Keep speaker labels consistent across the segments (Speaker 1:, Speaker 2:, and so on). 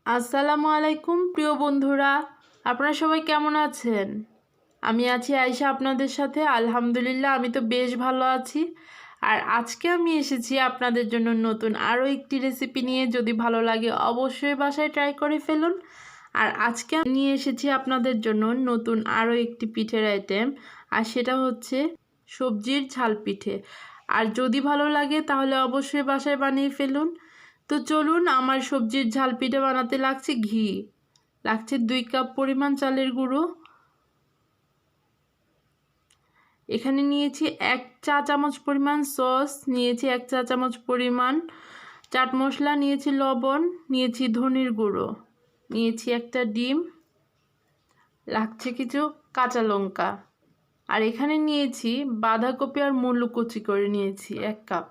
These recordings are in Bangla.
Speaker 1: আসসালামু আলাইকুম প্রিয় বন্ধুরা, আপনারা সবাই কেমন আছেন? আমি আছি আয়েশা আপনাদের সাথে। আলহামদুলিল্লাহ আমি তো বেশ ভালো আছি। আর আজকে আমি এসেছি আপনাদের জন্য নতুন আরও একটি রেসিপি নিয়ে। যদি ভালো লাগে অবশ্যই বাসায় ট্রাই করে ফেলুন। আর আজকে নিয়ে এসেছি আপনাদের জন্য নতুন আরও একটি পিঠের আইটেম, আর সেটা হচ্ছে সবজির ঝাল পিঠে। আর যদি ভালো লাগে তাহলে অবশ্যই বাসায় বানিয়ে ফেলুন। তো চলুন, আমার সবজির ঝাল পিঠে বানাতে লাগছে ঘি, লাগছে 2 কাপ পরিমাণ চালের গুঁড়ো। এখানে নিয়েছি 1 চা চামচ পরিমাণ সস, নিয়েছি 1 চা চামচ পরিমাণ চাট মশলা, নিয়েছি লবণ, নিয়েছি ধনের গুঁড়ো, নিয়েছি একটা ডিম, লাগছে কিছু কাঁচা লঙ্কা। আর এখানে নিয়েছি বাঁধাকপি আর মূলো কুচি করে নিয়েছি 1 কাপ,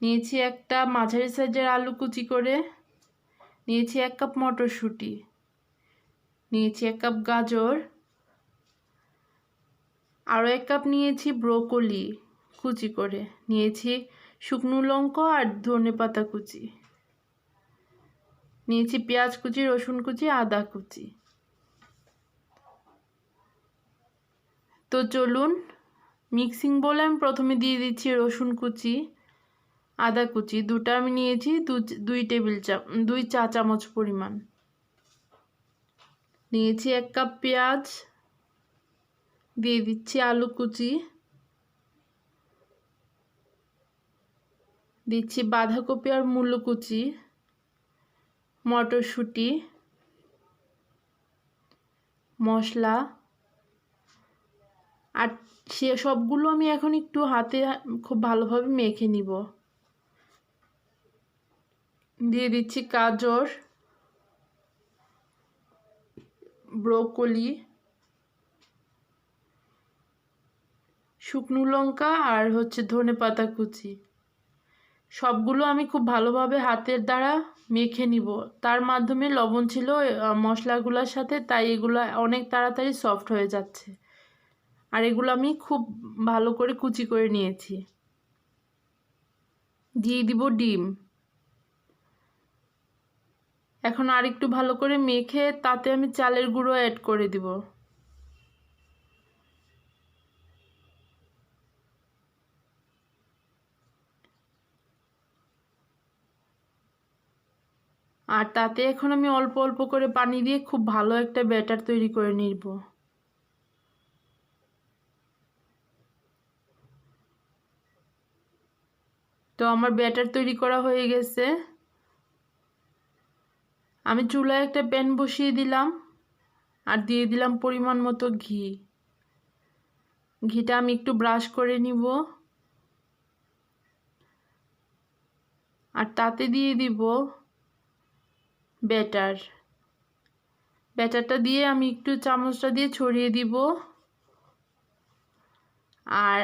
Speaker 1: নিয়েছি একটা মাঝারি সাইজের আলু কুচি করে, নিয়েছি 1 কাপ মটরশুঁটি, নিয়েছি 1 কাপ গাজর, আরও 1 কাপ নিয়েছি ব্রোকলি কুচি করে, নিয়েছি শুকনো লঙ্কা আর ধনেপাতা কুচি, নিয়েছি পেঁয়াজ কুচি, রসুন কুচি, আদা কুচি। তো চলুন, মিক্সিং বলে আমি প্রথমে দিয়ে দিচ্ছি রসুন কুচি, আদা কুচি দুটো আমি নিয়েছি 2 চা চামচ পরিমাণ, নিয়েছি 1 কাপ পেঁয়াজ, দিয়ে দিচ্ছি আলু কুচি, দিচ্ছি বাঁধাকপি আর মূলো কুচি, মটরশুঁটি, মশলা। আর সে সবগুলো আমি এখন একটু হাতে খুব ভালোভাবে মেখে নিব। দিয়ে দিচ্ছি গাজর, ব্রোকলি, শুকনো লঙ্কা আর ধনেপাতা কুচি। সবগুলো আমি খুব ভালোভাবে হাতের দ্বারা মেখে নিব। তার মাধ্যমে লবণ ছিল মশলাগুলোর সাথে, তাই এগুলো অনেক তাড়াতাড়ি সফট হয়ে যাচ্ছে। আর এগুলো আমি খুব ভালো করে কুচি করে নিয়েছি। দিয়ে দিব ডিম। এখন আর একটু ভালো করে মেখে তাতে আমি চালের গুঁড়ো অ্যাড করে দিব। আর তাতে এখন আমি অল্প অল্প করে পানি দিয়ে খুব ভালো একটা ব্যাটার তৈরি করে নিব। তো আমার ব্যাটার তৈরি করা হয়ে গেছে। আমি চুলায় একটা প্যান বসিয়ে দিলাম আর দিয়ে দিলাম পরিমাণ মতো ঘি। ঘিটা আমি একটু ব্রাশ করে নিব। আর তাতে দিয়ে দিব ব্যাটারটা দিয়ে আমি একটু চামচটা দিয়ে ছড়িয়ে দিব আর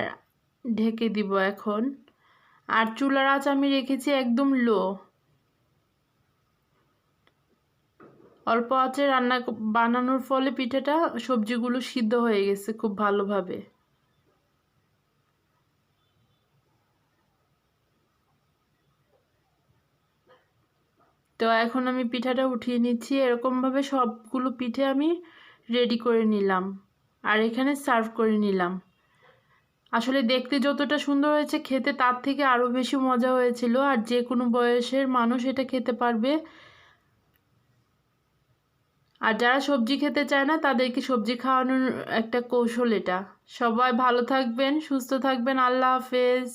Speaker 1: ঢেকে দিব এখন। আর চুলার আঁচ আমি রেখেছি একদম লো। অল্প আঁচে বানানোর ফলে পিঠাটা সবজিগুলো সিদ্ধ হয়ে গেছে খুব ভালোভাবে। তো এখন আমি পিঠাটা উঠিয়ে নিচ্ছি। এরকমভাবে সবগুলো পিঠে আমি রেডি করে নিলাম আর এখানে সার্ভ করে নিলাম। আসলে দেখতে যতটা সুন্দর হয়েছে, খেতে তার থেকে আরও বেশি মজা হয়েছিল। আর যে কোনো বয়সের মানুষ এটা খেতে পারবে। আর যারা সবজি খেতে চায় না তাদেরকে সবজি খাওয়ানোর একটা কৌশল এটা। সবাই ভালো থাকবেন, সুস্থ থাকবেন। আল্লাহ হাফেজ।